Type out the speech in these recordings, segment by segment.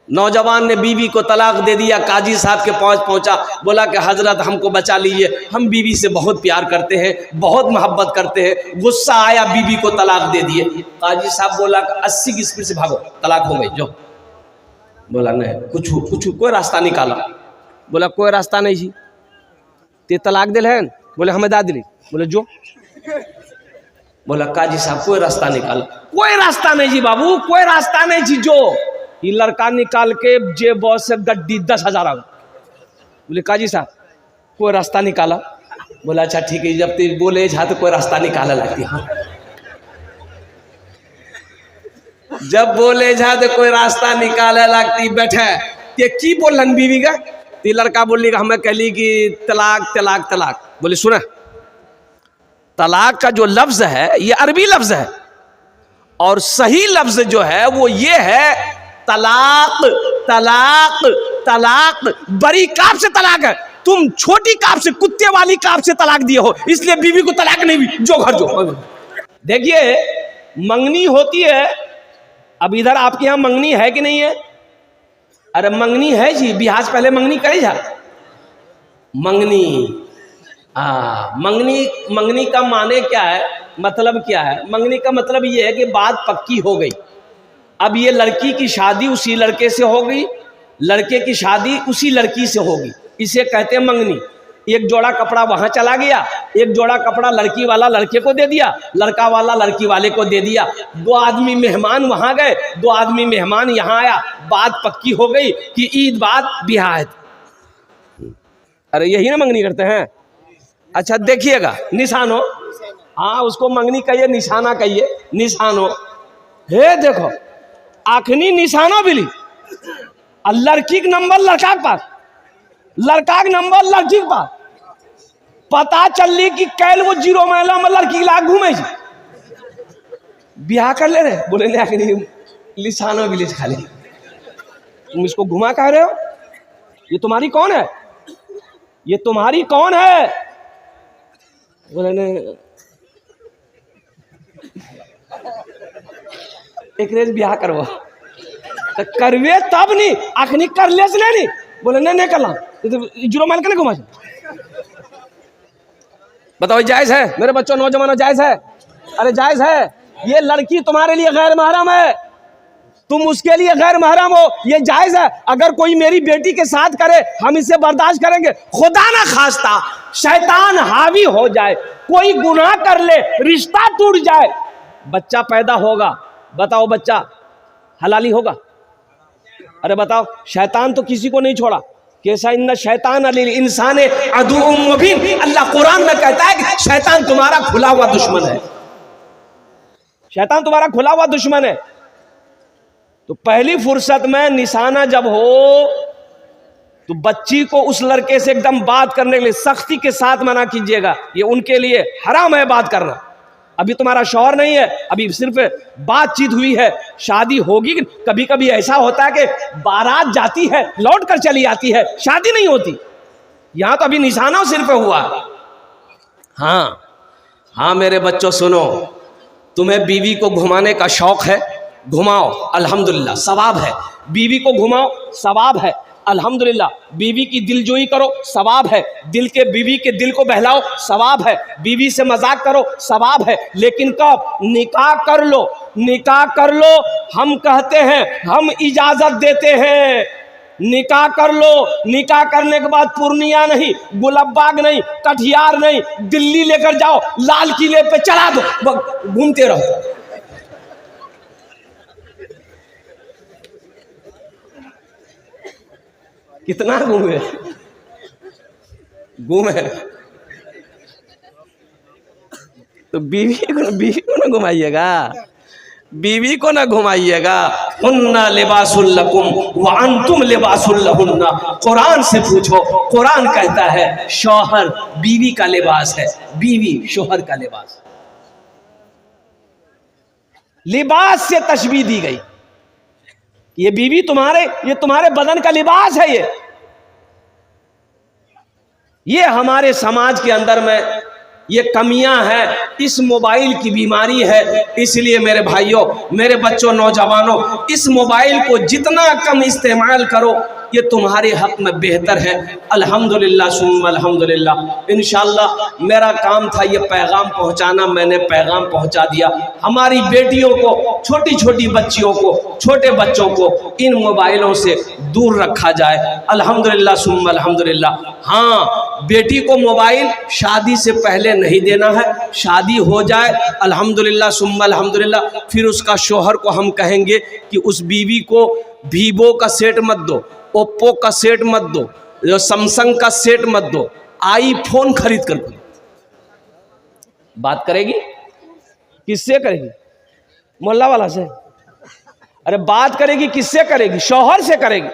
नौजवान ने बीवी को तलाक दे दिया, काजी साहब के पास पहुंचा, बोला कि हजरत हमको बचा लीजिए, हम बीवी से बहुत प्यार करते हैं, बहुत मोहब्बत करते हैं। गुस्सा आया, बीवी को तलाक दे दिए। काजी साहब बोला कि 80 की स्पीड से भागो, तलाक हो गई, जो। बोला नहीं, कुछ कोई रास्ता निकाला। बोला कोई रास्ता नहीं जी, ते तलाक दिल है। बोले हमें दा दिली। बोले जो। बोला काजी साहब कोई रास्ता निकाला। कोई रास्ता नहीं जी बाबू, कोई रास्ता नहीं जी, जो। ये लड़का निकाल के जेब से गड्डी 10,000 आ। बोले काजी साहब कोई रास्ता निकाला। बोला अच्छा ठीक है, जब तेज बोले जा तो कोई रास्ता निकाला लगती। हाँ, जब बोले जा तो कोई रास्ता निकाला लगती। बैठे ये की बोलन बीवी का। तो लड़का बोली हमें कहली कि तलाक तलाक तलाक। बोले सुना, तलाक का जो लफ्ज है ये अरबी लफ्ज है, और सही लफ्ज जो है वो ये है तलाक तलाक तलाक। बड़ी काफ से तलाक है, तुम छोटी काफ से, कुत्ते वाली काफ से तलाक दिए हो, इसलिए बीवी को तलाक नहीं हुई, जो घर जो। देखिए मंगनी होती है। अब इधर आपके यहाँ मंगनी है कि नहीं है? अरे मंगनी है जी, बिहार से पहले मंगनी करे जा। मंगनी, मंगनी का माने क्या है, मतलब क्या है? मंगनी का मतलब ये है कि बात पक्की हो गई। अब ये लड़की की शादी उसी लड़के से हो गई, लड़के की शादी उसी लड़की से होगी, इसे कहते हैं मंगनी। एक जोड़ा कपड़ा वहां चला गया, एक जोड़ा कपड़ा लड़की वाला लड़के को दे दिया, लड़का वाला लड़की वाले को दे दिया। 2 आदमी मेहमान वहां गए, 2 आदमी मेहमान यहाँ आया, बात पक्की हो गई कि ईद बाद बियाह है। अरे यही ना मंगनी करते हैं। अच्छा देखिएगा, निशानो, हाँ उसको मंगनी कहिए, निशाना कहिए, निशानो। हे देखो आखनी निशाना बिली, लड़की का नंबर लड़का के पास, लड़का का नंबर लड़की के पास। पता चली कि कैल वो 0 महिला में लड़की लाख घूमे, ब्याह कर ले रहे। बोले नहीं आखनी निशाना बिली खाली। तुम इसको घुमा कह रहे हो? ये तुम्हारी कौन है? ये तुम्हारी कौन है? बोले नहीं, एक रेज ब्याह करवा तो करवे तब नहीं, आखनी कर ले नहीं। बोले नहीं करना, तो 0 माइल का नहीं घुमा। बताओ जायज है मेरे बच्चों, नौजवानों, जायज है? अरे जायज है। ये लड़की तुम्हारे लिए गैर महरम है, तुम उसके लिए गैर महरम हो, ये जायज है। अगर कोई मेरी बेटी के साथ करे हम इसे बर्दाश्त करेंगे? खुदा ना खास्ता शैतान हावी हो जाए, कोई गुनाह कर ले, रिश्ता टूट जाए, बच्चा पैदा होगा, बताओ बच्चा हलाली होगा? अरे बताओ, शैतान तो किसी को नहीं छोड़ा। कैसा इन्ना शैतान अलिल इंसान अदुउम मुबीन, अल्लाह कुरान में कहता है कि शैतान तुम्हारा खुला हुआ दुश्मन है, शैतान तुम्हारा खुला हुआ दुश्मन है। तो पहली फुर्सत में निशाना जब हो तो बच्ची को उस लड़के से एकदम बात करने के लिए सख्ती के साथ मना कीजिएगा, ये उनके लिए हराम है बात करना। अभी तुम्हारा शौहर नहीं है, अभी सिर्फ बातचीत हुई है, शादी होगी। कभी कभी ऐसा होता है कि बारात जाती है लौट कर चली आती है, शादी नहीं होती। यहां तो अभी निशाना सिर्फ हुआ। हाँ मेरे बच्चों सुनो, तुम्हें बीवी को घुमाने का शौक है, घुमाओ, अल्हम्दुलिल्लाह सवाब है। बीवी को घुमाओ, सवाब है, अल्हम्दुलिल्लाह। बीवी की दिलजोई करो, सवाब है। बीवी के दिल को बहलाओ, सवाब है। बीवी से मजाक करो, सवाब है। लेकिन कब? निकाह कर लो, निकाह कर लो। हम कहते हैं, हम इजाजत देते हैं, निकाह कर लो। निकाह करने के बाद पूर्णिया नहीं, गुलाबबाग नहीं, कटिहार नहीं, दिल्ली लेकर जाओ, लाल किले पे चढ़ा दो, घूमते रहो। कितना घूमे तो बीवी को ना घुमाइएगा, बीवी को ना घुमाइएगा। हुन्ना लिबासुल लकुम व अंतुम लिबासुल लहुन्ना। कुरान से पूछो, कुरान कहता है शौहर बीवी का लिबास है, बीवी शौहर का लिबास। लिबास से तशबीह दी गई, ये बीवी ये तुम्हारे बदन का लिबास है। ये हमारे समाज के अंदर में ये कमियां हैं, इस मोबाइल की बीमारी है। इसलिए मेरे भाइयों, मेरे बच्चों, नौजवानों, इस मोबाइल को जितना कम इस्तेमाल करो ये तुम्हारे हक में बेहतर है। अल्हम्दुलिल्लाह सुम्मा अल्हम्दुलिल्लाह। इंशाअल्लाह मेरा काम था ये पैगाम पहुंचाना, मैंने पैगाम पहुंचा दिया। हमारी बेटियों को, छोटी छोटी बच्चियों को, छोटे बच्चों को इन मोबाइलों से दूर रखा जाए। अल्हम्दुलिल्लाह सुम्मा अल्हम्दुलिल्लाह। हाँ, बेटी को मोबाइल शादी से पहले नहीं देना है। शादी हो जाए अल्हम्दुलिल्लाह सुम्मा अल्हम्दुलिल्लाह, फिर उसका शौहर को हम कहेंगे कि उस बीवी को वीवो का सेट मत दो, ओप्पो का सेट मत दो, जो सैमसंग का सेट मत दो, आईफोन खरीद कर दो। बात करेगी किससे करेगी? मोहल्ला वाला से? अरे बात करेगी किससे करेगी? शौहर से करेगी,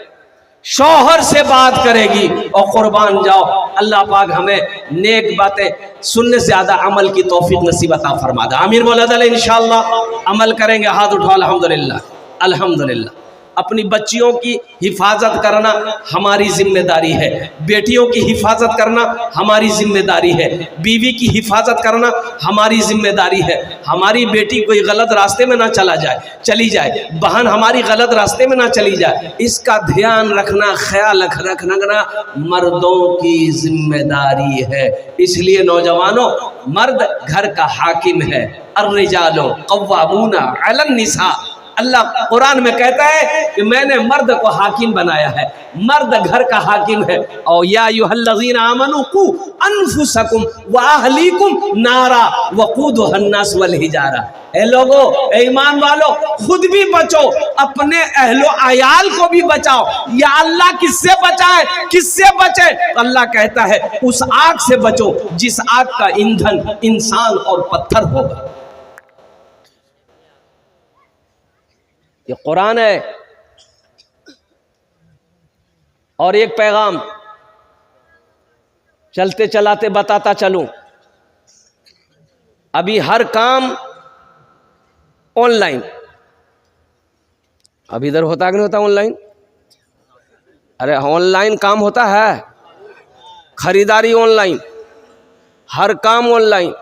शौहर से बात करेगी। और कुर्बान जाओ, अल्लाह पाक हमें नेक बातें सुनने से ज्यादा अमल की तौफीक नसीब अता फरमा दे। आमीर बोला जाए इंशाअल्लाह। अमल करेंगे, हाथ उठाओ। अल्हम्दुलिल्लाह अल्हम्दुलिल्लाह। अपनी बच्चियों की हिफाजत करना हमारी जिम्मेदारी है, बेटियों की हिफाजत करना हमारी जिम्मेदारी है, बीवी की हिफाजत करना हमारी जिम्मेदारी है। हमारी बेटी कोई गलत रास्ते में ना चली जाए, बहन हमारी गलत रास्ते में ना चली जाए, इसका ध्यान रखना, ख्याल रखना मर्दों की जिम्मेदारी है। इसलिए नौजवानों, मर्द घर का हाकिम है। अर्रिजालु कव्वामूना अलन निसा। अल्लाह कुरान में कहता है कि मैंने मर्द को हाकिम बनाया है, मर्द घर का हाकिम है। और या अय्युहल्लज़ीना आमनू कू अनफुसकुम व अहलीकुम नारा वक़ूदुहन नास वल हिजारा। ए लोगो, ईमान वालों, खुद भी बचो, अपने अहलो अयाल को भी बचाओ। या अल्लाह किससे बचाए, किससे बचे? अल्लाह कहता है उस आग से बचो जिस आग का ईंधन इंसान और पत्थर होगा। ये कुरान है। और एक पैगाम चलते चलाते बताता चलूं, अभी हर काम ऑनलाइन। अभी इधर होता कि नहीं होता ऑनलाइन? अरे ऑनलाइन काम होता है, खरीदारी ऑनलाइन, हर काम ऑनलाइन,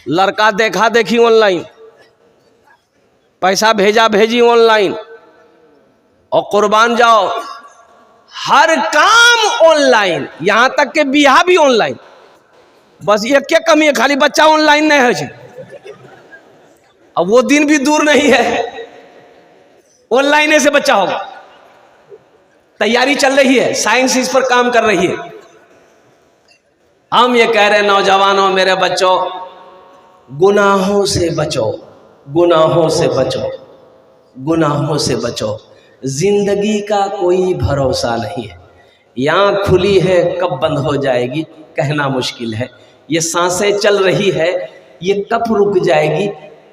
लड़का देखा देखी ऑनलाइन, पैसा भेजा भेजी ऑनलाइन, और कुर्बान जाओ हर काम ऑनलाइन, यहां तक के बियाह भी ऑनलाइन। बस एक क्या कमी है, खाली बच्चा ऑनलाइन नहीं है। अब वो दिन भी दूर नहीं है, ऑनलाइन से बच्चा होगा। तैयारी चल रही है, साइंस इस पर काम कर रही है। हम ये कह रहे हैं नौजवानों, मेरे बच्चों, गुनाहों से बचो, गुनाहों से बचो, गुनाहों से बचो। जिंदगी का कोई भरोसा नहीं है। यहाँ खुली है, कब बंद हो जाएगी कहना मुश्किल है। ये सांसें चल रही है, ये कब रुक जाएगी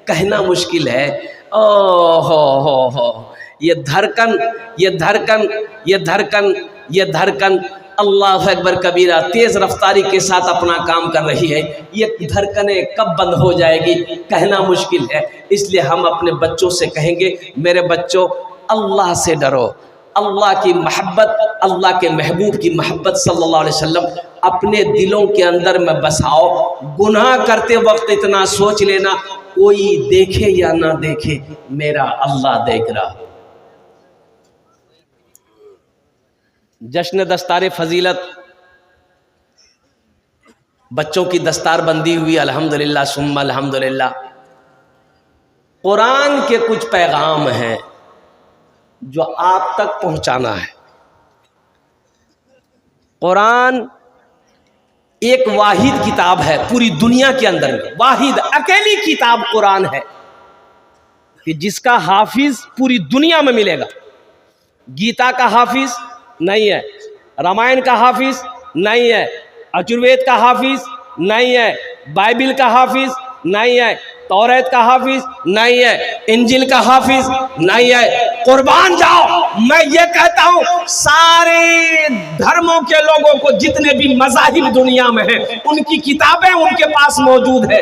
कहना मुश्किल है। ओ हो, ये धड़कन, ये धड़कन, ये धड़कन, ये धड़कन अल्लाह अकबर कबीरा तेज रफ्तारी के साथ अपना काम कर रही है। ये धड़कनें कब बंद हो जाएगी कहना मुश्किल है। इसलिए हम अपने बच्चों से कहेंगे, मेरे बच्चों, अल्लाह से डरो, अल्लाह की मोहब्बत, अल्लाह के महबूब की मोहब्बत सल्लल्लाहु अलैहि वसल्लम अपने दिलों के अंदर में बसाओ। गुनाह करते वक्त इतना सोच लेना, कोई देखे या ना देखे, मेरा अल्लाह देख रहा। जश्न दस्तार फजीलत, बच्चों की दस्तार बंदी हुई, अल्हम्दुलिल्लाह सुम्मा अल्हम्दुलिल्लाह। कुरान के कुछ पैगाम हैं जो आप तक पहुंचाना है। कुरान एक वाहिद किताब है पूरी दुनिया के अंदर में, वाहिद अकेली किताब कुरान है कि जिसका हाफिज पूरी दुनिया में मिलेगा। गीता का हाफिज नहीं है, रामायण का हाफिज नहीं है, अजुर्वेद का हाफिज नहीं है, बाइबिल का हाफिज नहीं है, तौरात का हाफिज नहीं है, इंजिल का हाफिज नहीं है। कुर्बान जाओ, मैं ये कहता हूं, सारे धर्मों के लोगों को, जितने भी मज़ाहिब दुनिया में हैं, उनकी किताबें उनके पास मौजूद है,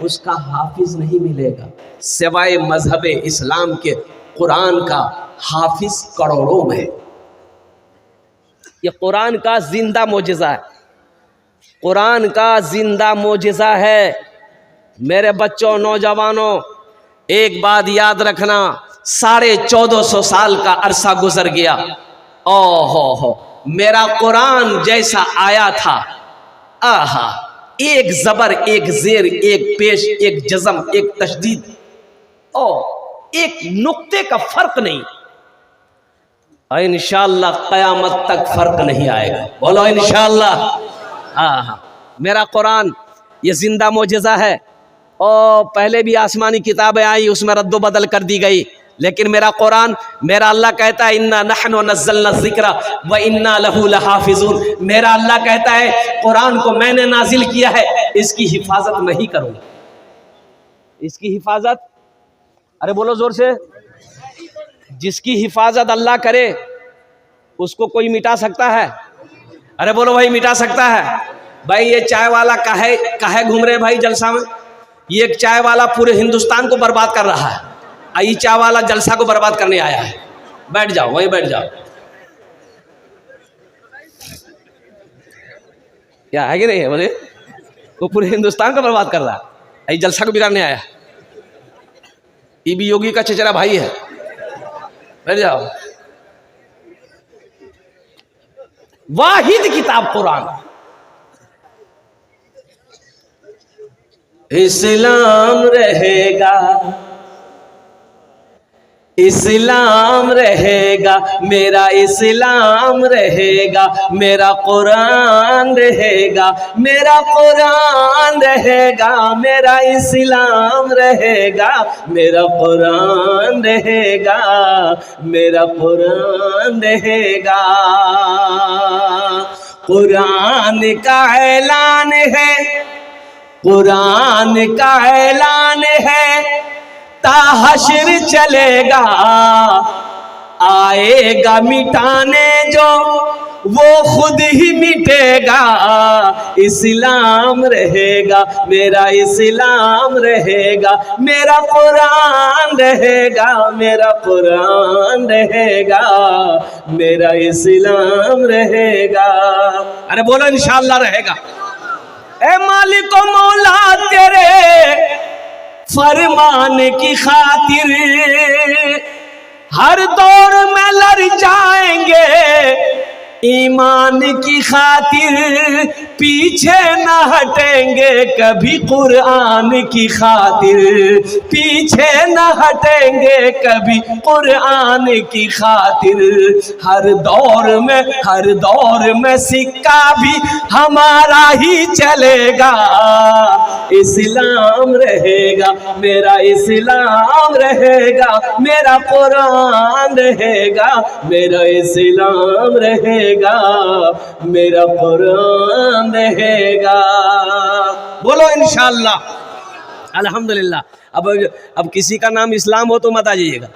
उसका हाफिज नहीं मिलेगा सिवाय मजहब इस्लाम के। कुरान का हाफिज करोड़ों में। ये कुरान का जिंदा मोजिज़ा है। कुरान का जिंदा मोजिज़ा है। मेरे बच्चों, नौजवानों, एक बात याद रखना, 1450 साल का अरसा गुजर गया। ओहो, मेरा कुरान जैसा आया था, आहा, एक जबर, एक जेर, एक पेश, एक जज़म, एक तशदीद, ओ एक नुक्ते का फर्क नहीं। इंशाअल्लाह क़यामत तक फर्क नहीं आएगा। बोलो इंशाअल्लाह। हाँ, मेरा कुरान ये जिंदा मोजिज़ा है। और पहले भी आसमानी किताबें आई, उसमें रद्दो बदल कर दी गई, लेकिन मेरा कुरान, मेरा अल्लाह कहता है इन्ना नहनु नज़्ज़लना ज़िक्रा व इन्ना लहू लहाफ़िज़ून। मेरा अल्लाह कहता है कुरान को मैंने नाजिल किया है, इसकी हिफाजत मैं ही करूँगा। इसकी हिफाजत, अरे बोलो जोर से, जिसकी हिफाजत अल्लाह करे उसको कोई मिटा सकता है? अरे बोलो भाई, मिटा सकता है? भाई ये चाय वाला काहे घूम रहे भाई जलसा में? ये एक चाय वाला पूरे हिंदुस्तान को बर्बाद कर रहा है। ये चाय वाला जलसा को बर्बाद करने आया है। बैठ जाओ, वहीं बैठ जाओ। क्या है कि नहीं है? बोले वो पूरे हिंदुस्तान को बर्बाद कर रहा है, ये जलसा को बिगाड़ने आया है। ये भी योगी का चचेरा भाई है। बैठ जाओ। वाहिद किताब कुरान। इस्लाम रहेगा, इस्लाम रहेगा, मेरा इस्लाम रहेगा, मेरा कुरान रहेगा, मेरा कुरान रहेगा, मेरा इस्लाम रहेगा, मेरा कुरान रहेगा, मेरा कुरान रहेगा। कुरान का ऐलान है, कुरान का ऐलान है, ताहश्र चलेगा, आएगा मिटाने जो वो खुद ही मिटेगा। इस्लाम रहेगा, मेरा इस्लाम रहेगा, मेरा कुरान रहेगा, मेरा कुरान रहेगा, मेरा इस्लाम रहेगा। अरे बोलो इंशाअल्लाह रहेगा। ए मालिक ओ मौला तेरे फरमान की खातिर हर दौर में लड़ जाएंगे, ईमान की खातिर पीछे न हटेंगे कभी, कुरान की खातिर पीछे न हटेंगे कभी, कुरान की खातिर। हर दौर में सिक्का भी हमारा ही चलेगा। इस्लाम रहेगा, मेरा इस्लाम रहेगा, मेरा कुरान रहेगा, मेरा इस्लाम रहेगा, मेरा कुरान रहेगा। बोलो इंशाअल्लाह। अल्हम्दुलिल्लाह। अब किसी का नाम इस्लाम हो तो मत आ जाइएगा।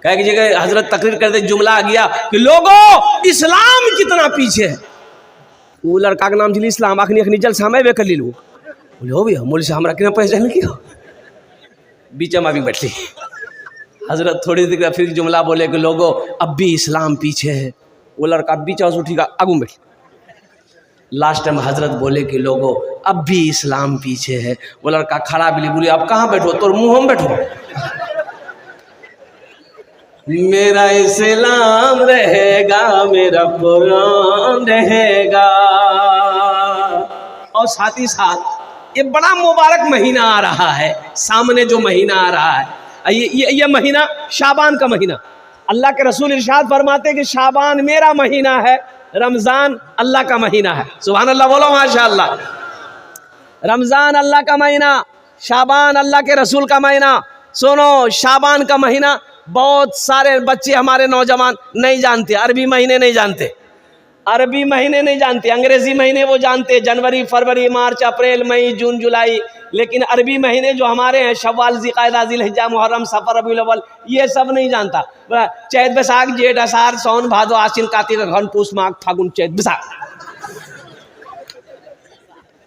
कह कीजिएगा हजरत तकरीर करते जुमला आ गया कि लोगों इस्लाम कितना पीछे है। वो लड़का का नाम जिली इस्लाम अखनी जलसा में वे कर ली लू बोले हो भैया मोल से हमरा कितना पहचान किया बीच में भी बैठ ली। हजरत थोड़ी देर फिर जुमला बोले कि लोगों अब भी इस्लाम पीछे है। वो लड़का बीच से उठी का आगू बैठ। लास्ट टाइम हजरत बोले कि लोगों अब भी इस्लाम पीछे है। वो लड़का खड़ा भी बोले अब कहाँ बैठो, तो मुंह हम बैठो। मेरा इस्लाम रहेगा, मेरा कुरान रहेगा। और साथ ही साथ ये बड़ा मुबारक महीना आ रहा है, सामने जो महीना आ रहा है ये महीना शाबान का महीना। अल्लाह के रसूल इरशाद फरमाते हैं कि शाबान मेरा महीना है, रमज़ान अल्लाह का महीना है। सुभान अल्लाह, बोलो माशाअल्लाह। रमज़ान अल्लाह का महीना, शाबान अल्लाह के रसूल का महीना। सुनो, शाबान का महीना बहुत सारे बच्चे हमारे नौजवान नहीं जानते, अरबी महीने नहीं जानते, अरबी महीने नहीं जानते, अंग्रेजी महीने वो जानते, जनवरी, फरवरी, मार्च, अप्रैल, मई, जून, जुलाई। लेकिन अरबी महीने जो हमारे हैं शव्वाल, ज़िलक़ादा, ज़िलहिज्जा, मुहर्रम, सफ़र, रबीउल अव्वल, ये सब नहीं जानता। चैत, बैसाख, जेठ, आषाढ़, सावन, भादो, आश्विन, कार्तिक, अगहन, पूस, माघ, फागुन, चैत, बैसाख,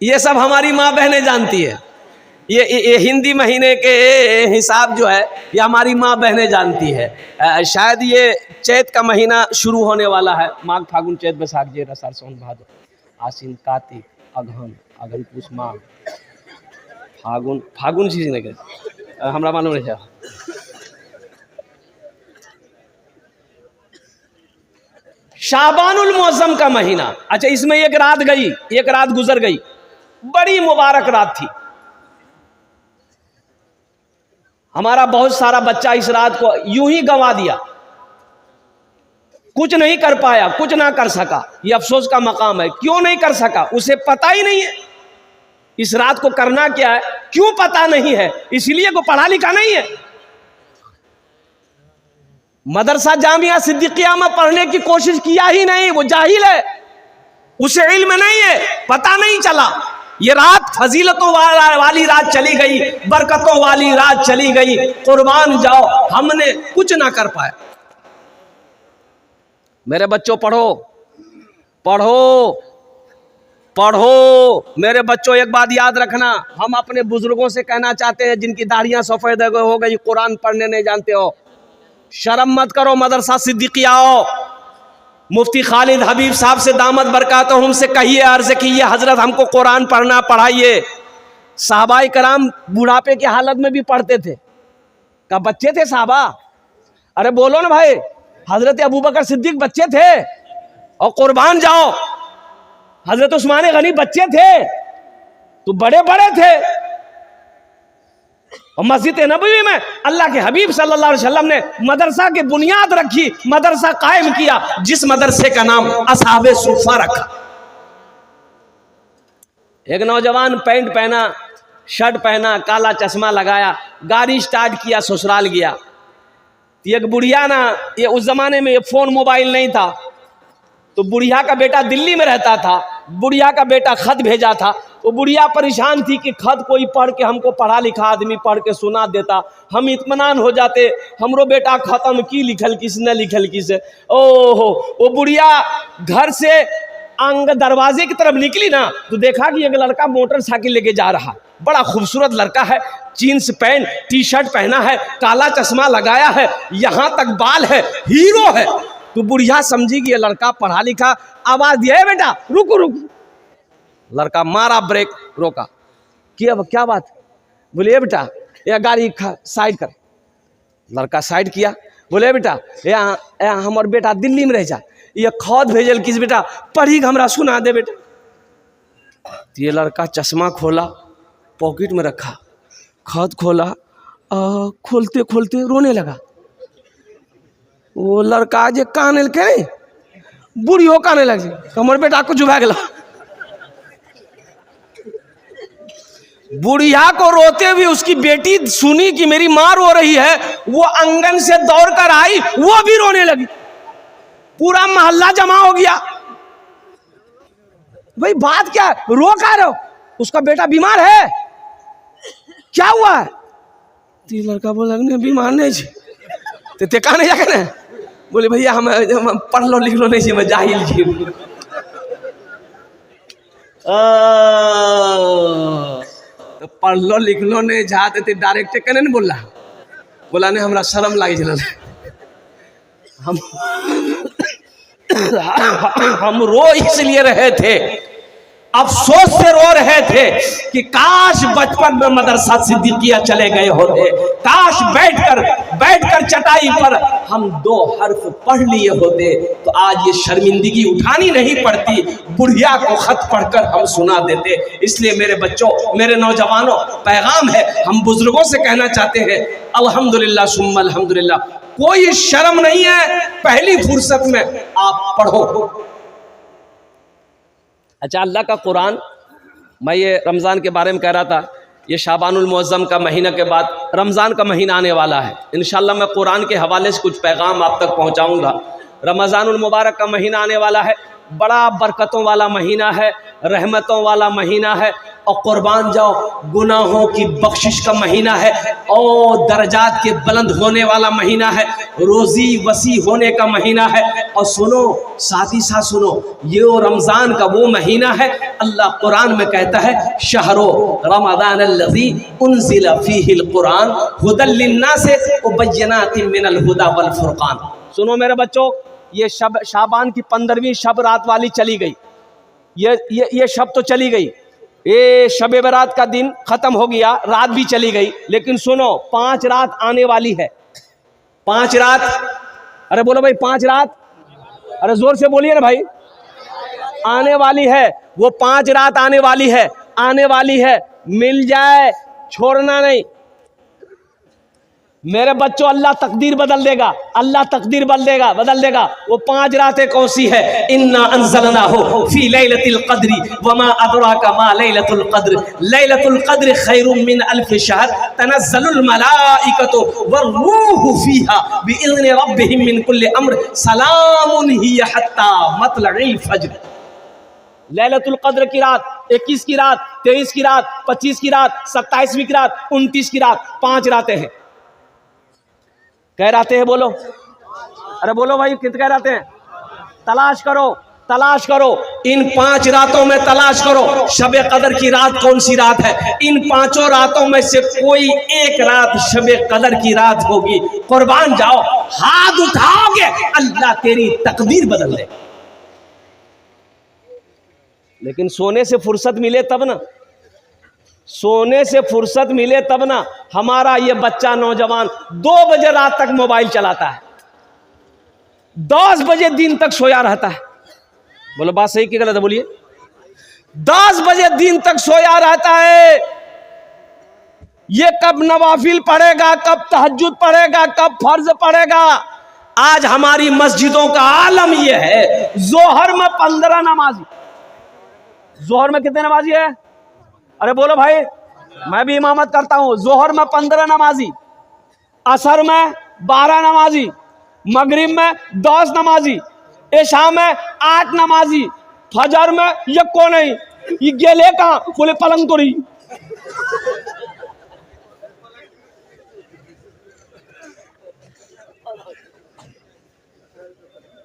ये सब हमारी माँ बहनें जानती है। ये हिंदी महीने के हिसाब जो है ये हमारी माँ बहनें जानती है। शायद ये चैत का महीना शुरू होने वाला है, माघ, फागुन, चैत, बैसाख, जेठ, आषाढ़, सावन, भादो। आसिन कार्तिक अगहन अगहन पूस माघ फागुन फागुन चीज नहीं करे हमरा मालूम नहीं है। शाबानुल मौसम का महीना, अच्छा इसमें एक रात गई, एक रात गुजर गई, बड़ी मुबारक रात थी। हमारा बहुत सारा बच्चा इस रात को यूं ही गंवा दिया, कुछ नहीं कर पाया, कुछ ना कर सका। ये अफसोस का मकाम है। क्यों नहीं कर सका? उसे पता ही नहीं है इस रात को करना क्या है। क्यों पता नहीं है? इसलिए को पढ़ा लिखा नहीं है। मदरसा जामिया सिद्दीकिया में पढ़ने की कोशिश किया ही नहीं, वो जाहिल है, उसे इल्म नहीं है, पता नहीं चला। ये रात फजीलतों वाली रात चली गई, बरकतों वाली रात चली गई। कुर्बान जाओ, हमने कुछ ना कर पाए। मेरे बच्चों पढ़ो पढ़ो पढ़ो। मेरे बच्चों एक बात याद रखना, हम अपने बुजुर्गों से कहना चाहते हैं जिनकी दाढ़ियां सफेद हो गई, कुरान पढ़ने नहीं जानते हो, शर्म मत करो, मदरसा सिद्दीकिया आओ। मुफ्ती खालिद हबीब साहब से दामद बरकातहुम से कहिए, अर्ज कीजिए हजरत हमको कुरान पढ़ना पढ़ाइए। साहबाए कराम बुढ़ापे की हालत में भी पढ़ते थे। क्या बच्चे थे साहबा? अरे बोलो ना भाई, हजरत अबू बकर सिद्दीक बच्चे थे। और कुर्बान जाओ, हजरत उस्मान गनी बच्चे थे, तो बड़े बड़े थे। और मस्जिद नबवी में अल्लाह के हबीब सल्लल्लाहु अलैहि वसल्लम ने मदरसा की बुनियाद रखी, मदरसा कायम किया, जिस मदरसे का नाम असहाबे सुफ़ा रखा। एक नौजवान पैंट पहना, शर्ट पहना, काला चश्मा लगाया, गाड़ी स्टार्ट किया, ससुराल गया। एक बुढ़िया ना, ये उस जमाने में ये फोन मोबाइल नहीं था, तो बुढ़िया का बेटा दिल्ली में रहता था, बुढ़िया का बेटा खत भेजा था। वो बुढ़िया परेशान थी कि खत कोई पढ़ के हमको पढ़ा लिखा आदमी पढ़ के सुना देता, हम इत्मीनान हो जाते, हमरो बेटा खत्म की लिखल किसने लिखल किसे। ओहो, वो बुढ़िया घर से अंग दरवाजे की तरफ निकली ना, तो देखा कि एक लड़का मोटरसाइकिल लेके जा रहा, बड़ा खूबसूरत लड़का है, जीन्स पैंट टी शर्ट पहना है, काला चश्मा लगाया है, यहाँ तक बाल है, हीरो है। तो बुढ़िया समझी कि ये लड़का पढ़ा लिखा। आवाज दिया है, बेटा रुको रुको। लड़का मारा ब्रेक, रोका। क्या बात? बोले बेटा ये गाड़ी साइड कर। लड़का साइड किया। बोले बेटा यहाँ हमार बेटा दिल्ली में रह जा, ये खत भेजल किस बेटा, पढ़ी हमरा सुना दे बेटा। तो ये लड़का चश्मा खोला, पॉकेट में रखा, खत खोला, खोलते खोलते रोने लगा। वो लड़का जे काने के बुढ़ी हो काने लग, हमारे बेटा को जुबा गया। बुढ़िया को रोते हुए उसकी बेटी सुनी कि मेरी मां रो रही है, वो आंगन से दौड़ कर आई, वो भी रोने लगी। पूरा मोहल्ला जमा हो गया। भाई बात क्या, रो का रहे हो? उसका बेटा बीमार है, क्या हुआ है? तो लड़का बोला बीमार नहीं छे, ते कहा नहीं जाके ना। बोले भैया हम पढ़ लो लिख लो नहीं छे, मैं जाहिल छी। तो पढ़ लो लिख लो नहीं जाते थे, डायरेक्ट कहने नहीं बोला नहीं, हमरा शर्म लागे चल। हम रो इसलिए रहे थे, अफसोस से रो रहे थे कि काश बचपन में मदरसा सिद्दीकिया चले गए होते, काश बैठकर चटाई पर हम 2 हर्फ पढ़ लिए होते, तो आज ये शर्मिंदगी उठानी नहीं पड़ती, बुढ़िया को खत पढ़कर हम सुना देते। इसलिए मेरे बच्चों, मेरे नौजवानों, पैगाम है, हम बुजुर्गों से कहना चाहते हैं, अल्हम्दुलिल्लाह सुम्मा अल्हम्दुलिल्लाह, कोई शर्म नहीं है, पहली फुर्सत में आप पढ़ो। अच्छा, अल्लाह का कुरान, मैं ये रमज़ान के बारे में कह रहा था, ये शाबानुल मुअज़्ज़म का महीना के बाद रमज़ान का महीना आने वाला है। इंशाअल्लाह मैं कुरान के हवाले से कुछ पैगाम आप तक पहुंचाऊंगा। रमज़ानुल मुबारक का महीना आने वाला है, बड़ा बरकतों वाला महीना है, रहमतों वाला महीना है, और कुर्बान जाओ गुनाहों की बख्शिश का महीना है, और दर्जात के बुलंद होने वाला महीना है, रोज़ी वसी होने का महीना है। और सुनो, साथ ही साथ सुनो, ये रमज़ान का वो महीना है, अल्लाह कुरान में कहता है, शहरो रमज़ान अल्लज़ी उन्ज़िला फ़ीहिल कुरान हुदल लिन्नास व बय्यिनातिन मिनल हुदा वल फुरक़ान। सुनो मेरे बच्चों, ये शाबान की 15वीं शब रात वाली चली गई, ये शब तो चली गई, ये शब बारात का दिन खत्म हो गया, रात भी चली गई, लेकिन सुनो 5 रात आने वाली है। 5 रात, अरे बोलो भाई 5 रात, अरे जोर से बोलिए ना भाई, आने वाली है। वो 5 रात आने वाली है, आने वाली है, मिल जाए छोड़ना नहीं। मेरे बच्चों, अल्लाह तकदीर बदल देगा, अल्लाह तकदीर बदल देगा। वो 5 रातें कौन सी है? इन्ना अंज़लनाहु फी लैलतिल क़द्री वमा अदराका मा लैलतुल क़द्र लैलतुल क़द्र खैरुम मिन अल्फ शहर तनज़्ज़लुल मलाइकतु वर्रूहु फीहा बिइज़्नि रब्बिहिम मिन कुल्लि अम्र सलामुन हिय हत्ता मतलइल फज्र। लैलतुल क़द्र की रात, 21 की रात, 23 की रात, 25 की रात, 27वीं की रात, 29 की रात, 5 रातें हैं। कह रातें हैं बोलो, अरे बोलो भाई कितने कह रातें हैं? तलाश करो, तलाश करो, इन 5 रातों में तलाश करो शब कदर की रात कौन सी रात है। इन 5 रातों में से कोई एक रात शब कदर की रात होगी। कुर्बान जाओ, हाथ उठाओगे अल्लाह तेरी तकदीर बदल दे। लेकिन सोने से फुर्सत मिले तब ना, सोने से फुर्सत मिले तब ना। हमारा ये बच्चा नौजवान 2 बजे रात तक मोबाइल चलाता है, 10 बजे दिन तक सोया रहता है। बोलो बात सही कि गलत है? बोलिए। 10 बजे दिन तक सोया रहता है। ये कब नवाफिल पढ़ेगा, कब तहज्जुद पढ़ेगा, कब फर्ज पढ़ेगा? आज हमारी मस्जिदों का आलम यह है, जोहर में 15 नमाजी। जोहर में कितने नमाजी है? अरे बोलो भाई, मैं भी इमामत करता हूं। जोहर में 15 नमाजी, असर में 12 नमाजी, मगरिब में 10 नमाजी, इशा में 8 नमाजी, फजर में ये को नहीं। ये गेले कहां? बोले पलंग तो रही।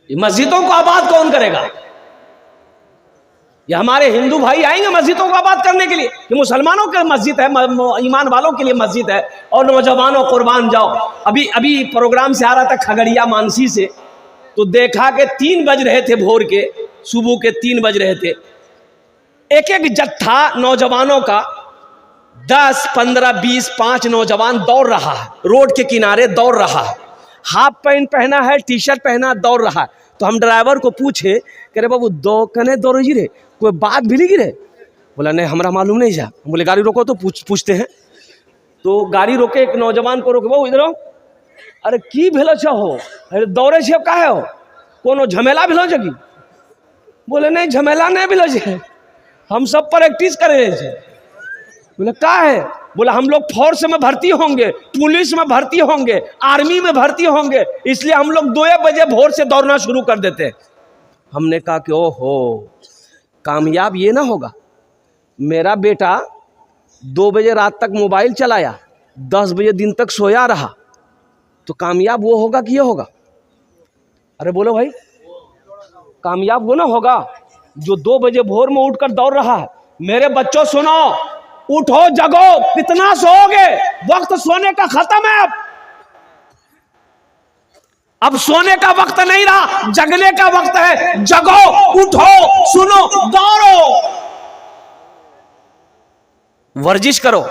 मस्जिदों को आबाद कौन करेगा? ये हमारे हिंदू भाई आएंगे मस्जिदों को आबाद करने के लिए कि मुसलमानों की मस्जिद है, ईमान वालों के लिए मस्जिद है। और नौजवानों कुर्बान जाओ। अभी प्रोग्राम से आ रहा था खगड़िया मानसी से, तो देखा कि 3 बज रहे थे भोर के, सुबह के 3 बज रहे थे। एक जत्था नौजवानों का 10, 15, 20, 5 नौजवान दौड़ रहा है, रोड के किनारे दौड़ रहा है, हाफ पैंट पहना है, टी शर्ट पहना, दौड़ रहा है। तो हम ड्राइवर को पूछे कि अरे बाबू दो कने दौड़ रही रे, कोई बात भी नहीं रे? बोला नहीं हमरा मालूम नहीं जा। बोले गाड़ी रोको तो पूछते हैं। तो गाड़ी रोके, एक नौजवान को रोके, बाबू इधर आओ। अरे की भेलो हो? अरे दौड़े से काहे हो? कोनो झमेला भेलो छे की? बोले नहीं झमेला नहीं भेलो छे, हम सब प्रैक्टिस करे छे। बोले का है? बोला हम लोग फोर्स में भर्ती होंगे, पुलिस में भर्ती होंगे, आर्मी में भर्ती होंगे, इसलिए हम लोग 2 बजे भोर से दौड़ना शुरू कर देते हैं। हमने कहा कि ओहो, कामयाब ये ना होगा, मेरा बेटा 2 बजे रात तक मोबाइल चलाया, 10 बजे दिन तक सोया रहा, तो कामयाब वो होगा कि ये होगा? अरे बोलो भाई, कामयाब वो ना होगा जो 2 बजे भोर में उठकर दौड़ रहा है। मेरे बच्चों सुनो, उठो जगो, कितना सोओगे? वक्त सोने का खत्म है। अब सोने का वक्त नहीं रहा, जगने का वक्त है। जगो, उठो, सुनो, दौड़ो, वर्जिश करो,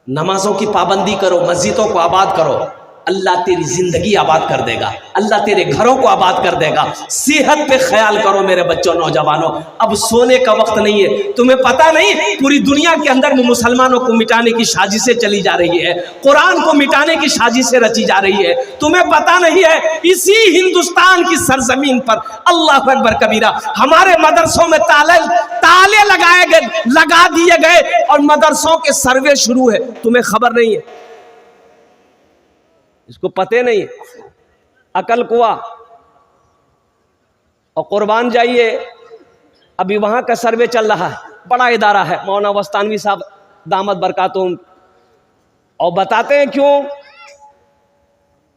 नमाजों की पाबंदी करो, मस्जिदों को आबाद करो। अल्लाह तेरी जिंदगी आबाद कर देगा, अल्लाह तेरे घरों को आबाद कर देगा। सेहत पे ख्याल करो मेरे बच्चों, नौजवानों। अब सोने का वक्त नहीं है। तुम्हें पता नहीं पूरी दुनिया के अंदर में मुसलमानों को मिटाने की साजिशें चली जा रही है, कुरान को मिटाने की साजिशें रची जा रही है। तुम्हें पता नहीं है इसी हिंदुस्तान की सरजमीन पर, अल्लाह अकबर कबीरा, हमारे मदरसों में ताले लगा दिए गए और मदरसों के सर्वे शुरू है। तुम्हें खबर नहीं है, इसको पते नहीं है। अकल कुआ और कुर्बान जाइए, अभी वहां का सर्वे चल रहा है, बड़ा इदारा है, मौलाना वस्तानवी साहब दामद बरकातुम, और बताते हैं क्यों।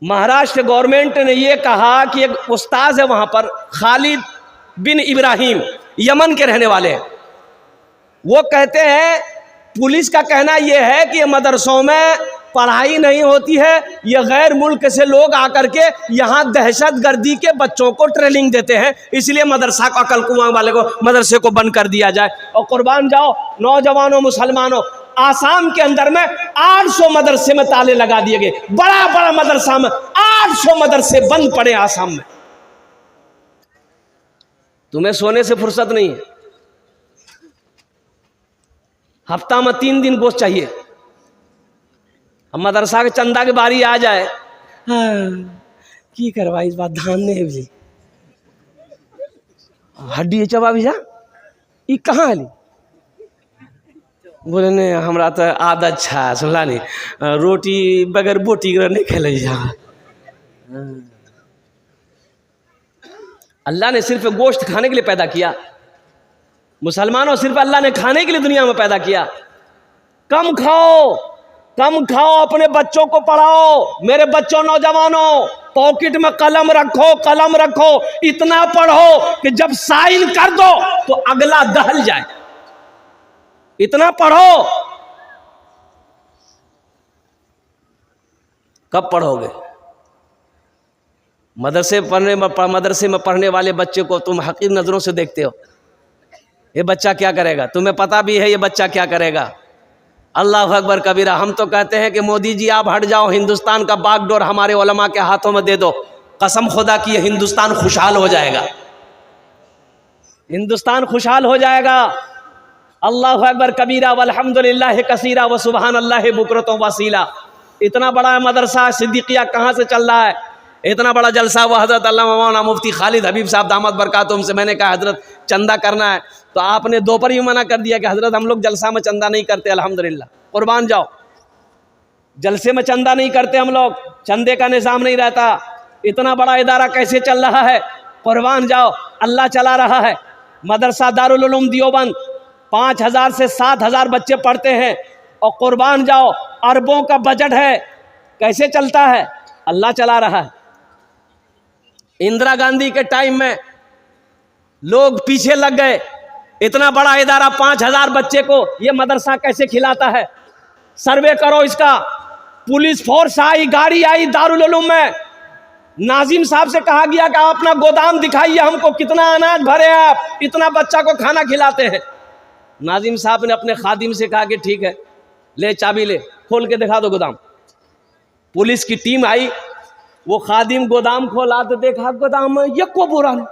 महाराष्ट्र गवर्नमेंट ने यह कहा कि एक उस्ताद है वहां पर, खालिद बिन इब्राहिम, यमन के रहने वाले हैं। वो कहते हैं पुलिस का कहना यह है कि मदरसों में पढ़ाई नहीं होती है। ये गैर मुल्क से लोग आकर के यहाँ दहशत गर्दी के बच्चों को ट्रेनिंग देते हैं, इसलिए मदरसा का कलकुआं वाले को मदरसे को बंद कर दिया जाए। और कुर्बान जाओ नौजवानों मुसलमानों, आसाम के अंदर में 800 मदरसे में ताले लगा दिए गए। बड़ा बड़ा मदरसा में 800 मदरसे बंद पड़े आसाम में। तुम्हें सोने से फुर्सत नहीं है। हफ्ता में 3 दिन गोश्त चाहिए। हम मदरसा के चंदा के बारी आ जाए, हाँ की करवा इस बात धान नहीं भी हड्डी चबा भी जा ई कहाँ हली। बोले नहीं हमरा तो आदत छा सुनला नहीं, रोटी बगैर बोटी नहीं खेले जा। अल्लाह ने सिर्फ गोश्त खाने के लिए पैदा किया, मुसलमानों सिर्फ अल्लाह ने खाने के लिए दुनिया में पैदा किया। कम खाओ, कम खाओ, अपने बच्चों को पढ़ाओ। मेरे बच्चों नौजवानों, पॉकेट में कलम रखो, कलम रखो, इतना पढ़ो कि जब साइन कर दो तो अगला दहल जाए। इतना पढ़ो। कब पढ़ोगे? मदरसे में पढ़ने वाले बच्चे को तुम हकीर नजरों से देखते हो। ये बच्चा क्या करेगा? तुम्हें पता भी है ये बच्चा क्या करेगा। अल्लाह अकबर कबीरा। हम तो कहते हैं कि मोदी जी आप हट जाओ, हिंदुस्तान का बागडोर हमारे उलमा के हाथों में दे दो, कसम खुदा की हिंदुस्तान खुशहाल हो जाएगा, हिंदुस्तान खुशहाल हो जाएगा। अल्लाह अकबर कबीरा वल्हम्दुलिल्लाह कसीरा व सुबहान अल्लाह बुकरतों वसीला। इतना बड़ा मदरसा सिद्दीकिया कहाँ से चल रहा है? इतना बड़ा जलसा हुआ हज़रत अल्लामा मौलाना मुफ्ती खालिद हबीब साहब दामद बरकातुहुम से मैंने कहा हज़रत चंदा करना है, तो आपने दोपहर ही मना कर दिया कि हज़रत हम लोग जलसा में चंदा नहीं करते। अल्हम्दुलिल्लाह, कुर्बान जाओ, जलसे में चंदा नहीं करते हम लोग, चंदे का निज़ाम नहीं रहता। इतना बड़ा इदारा कैसे चल रहा है? कुर्बान जाओ, अल्लाह चला रहा है। मदरसा दारुल उलूम देवबंद 5000 से 7000 बच्चे पढ़ते हैं, और कुर्बान जाओ अरबों का बजट है। कैसे चलता है? अल्लाह चला रहा है। इंदिरा गांधी के टाइम में लोग पीछे लग गए, इतना बड़ा इदारा 5000 बच्चे को ये मदरसा कैसे खिलाता है? सर्वे करो इसका। पुलिस फोर्स आई, गाड़ी आई दारुल उलूम में। नाजिम साहब से कहा गया कि आप अपना गोदाम दिखाइए हमको, कितना अनाज भरे आप, इतना बच्चा को खाना खिलाते हैं। नाजिम साहब ने अपने खादिम से कहा कि ठीक है, ले चाबी ले, खोल के दिखा दो गोदाम। पुलिस की टीम आई, वो खादिम गोदाम खोला तो देखा गोदाम में यको बोरा नहीं।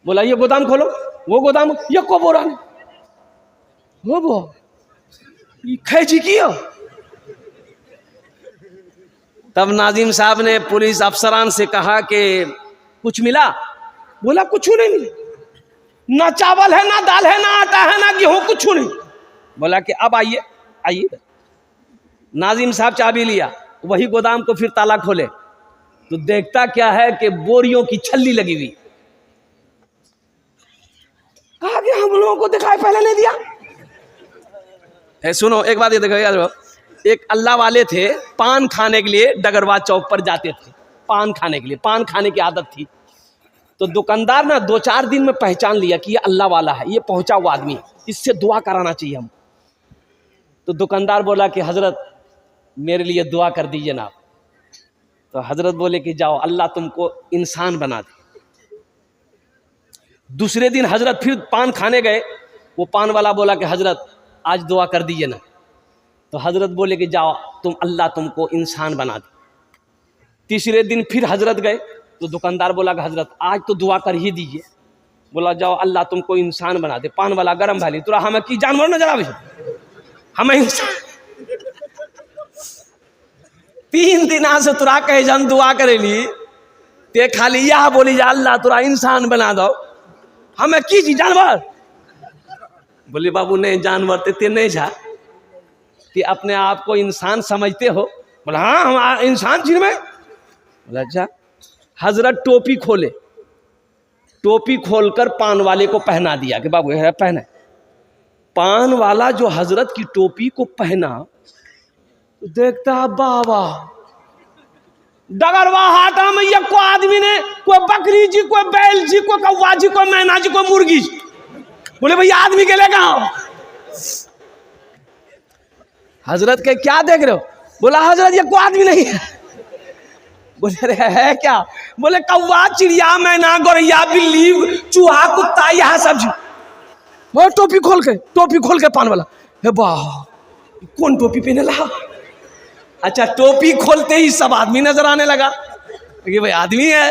बोला ये गोदाम खोलो, वो गोदाम यको बोरा नहीं। हो वो खैची किया। तब नाजिम साहब ने पुलिस अफसरान से कहा कि कुछ मिला? बोला कुछ नहीं मिला, ना चावल है, ना दाल है, ना आटा है, ना गेहूं, कुछ नहीं। बोला कि अब आइए आइए। नाजिम साहब चाबी लिया, वही गोदाम को फिर ताला खोले तो देखता क्या है कि बोरियों की छल्ली लगी हुई। कहा कि हम लोगों को दिखाई पहले नहीं दिया। सुनो एक बात ये देखो यार, एक अल्लाह वाले थे, पान खाने के लिए डगरवा चौक पर जाते थे, पान खाने के लिए, पान खाने की आदत थी। तो दुकानदार ना 2-4 दिन में पहचान लिया कि ये अल्लाह वाला है, ये पहुंचा हुआ आदमी, इससे दुआ कराना चाहिए हम। तो दुकानदार बोला कि हजरत मेरे लिए दुआ कर दीजिए ना। तो हजरत बोले कि जाओ अल्लाह तुमको इंसान बना दे। दूसरे दिन हजरत फिर पान खाने गए, वो पान वाला बोला कि हजरत आज दुआ कर दीजिए ना। तो हजरत बोले कि जाओ तुम अल्लाह तुमको इंसान बना दे। तीसरे दिन फिर हजरत गए तो दुकानदार बोला कि हजरत आज तो दुआ कर ही दीजिए। बोला जाओ अल्लाह तुमको इंसान बना दे। पान वाला गरम भाली तुरा हमें की जानवर नजर आवे, हमें इंसान। 3 दिन से तुरा कहे जन दुआ करेली ते खाली यह बोली जा अल्लाह तुरा इंसान बना दो, हमें की जी जानवर। बोले बाबू नहीं जानवर ते नहीं जा, कि अपने आप को इंसान समझते हो? बोला हाँ हम इंसान चीज में। बोला अच्छा। हजरत टोपी खोले, टोपी खोलकर पान वाले को पहना दिया कि बाबू है पहना। पान वाला जो हजरत की टोपी को पहना तो देखता बाबा डगरवा हाटा में ये को आदमी ने, कोई बकरी जी, कोई बैल जी, कोई कौवा जी, कोई मैना जी, कोई मुर्गी जी। बोले भैया आदमी के ले कहा हजरत के क्या देख रहे हो? बोला हजरत ये कोई आदमी नहीं है। बोले अरे है क्या? बोले कौवा, चिड़िया, मैना, गौरैया, बिल्ली, चूहा, कुत्ता, यहाँ सब चीज। वो टोपी खोल के पान वाला, हे वाह कौन टोपी पहने लगा? अच्छा, टोपी खोलते ही सब आदमी नजर आने लगा कि भाई आदमी है।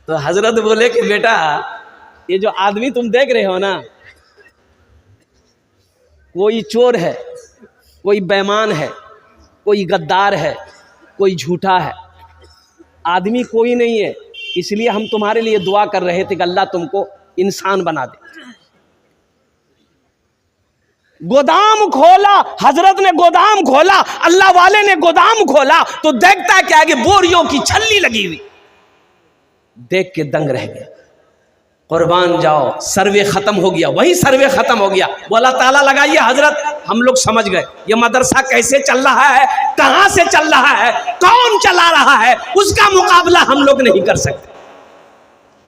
तो हजरत बोले कि बेटा ये जो आदमी तुम देख रहे हो ना, कोई चोर है, कोई बेईमान है, कोई गद्दार है, कोई झूठा है, आदमी कोई नहीं है। इसलिए हम तुम्हारे लिए दुआ कर रहे थे कि अल्लाह तुमको इंसान बना दे। गोदाम खोला, हजरत ने गोदाम खोला, अल्लाह वाले ने गोदाम खोला तो देखता क्या कि बोरियों की छल्ली लगी हुई। देख के दंग रह गया। कुर्बान जाओ, सर्वे खत्म हो गया, वही सर्वे खत्म हो गया। बोला ताला लगाइए हजरत, हम लोग समझ गए ये मदरसा कैसे चल रहा है, कहां से चल रहा है, कौन चला रहा है, उसका मुकाबला हम लोग नहीं कर सकते।